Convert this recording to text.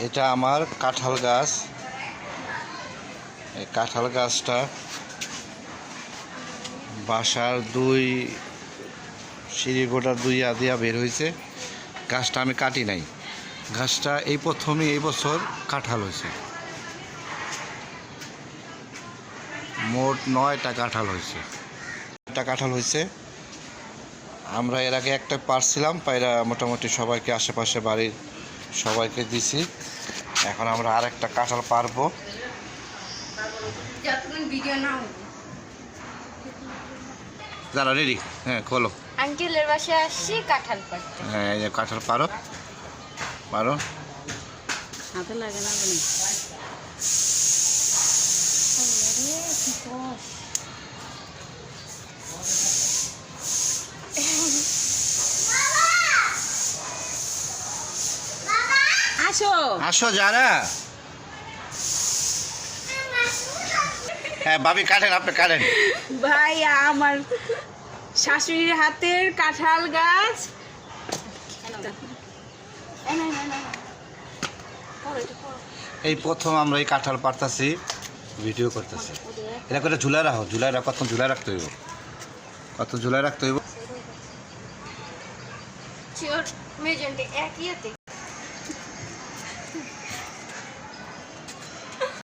এটা আমার কাঁঠাল গাছ। এই কাঁঠাল গাছটা বাসার দুই সিঁড়িগোটার দুই আদিয়া বের হয়েছে। গাছটা আমি কাটি নাই, গাছটা এই প্রথমে এই বছর কাঁঠাল হয়েছে। মোট 9টা কাঁঠাল হয়েছে। 9টা কাঁঠাল হয়েছে। আমরা এর আগে একটা পারছিলাম, পায়রা মোটামুটি সবাইকে আশেপাশে বাড়ির সবাইকে দিছি। এখন আমরা আর একটা কাঁঠাল পারবো। যারা রেডি? হ্যাঁ, খোলো। আঙ্কেলের বাসায় আসছি কাঁঠাল পাড়তে। হ্যাঁ, এই যে কাঁঠাল পারো পারো। হাতে লাগে না বলে আসো আসো যারা। হ্যাঁ ভাবি, কাটেন, আপনি কাটেন। ভাই, আমার শাশুড়ির হাতের কাঁঠাল গাছ। এই প্রথম আমরা এই কাঁঠাল পারতাছি, ভিডিও করতেছি। এটা করে ঝুলাই রাখো, ঝুলাই রাখো। কত ঝুলাই রাখতে হইব, কত ঝুলাই রাখতে হইব। মেজেন্টে একই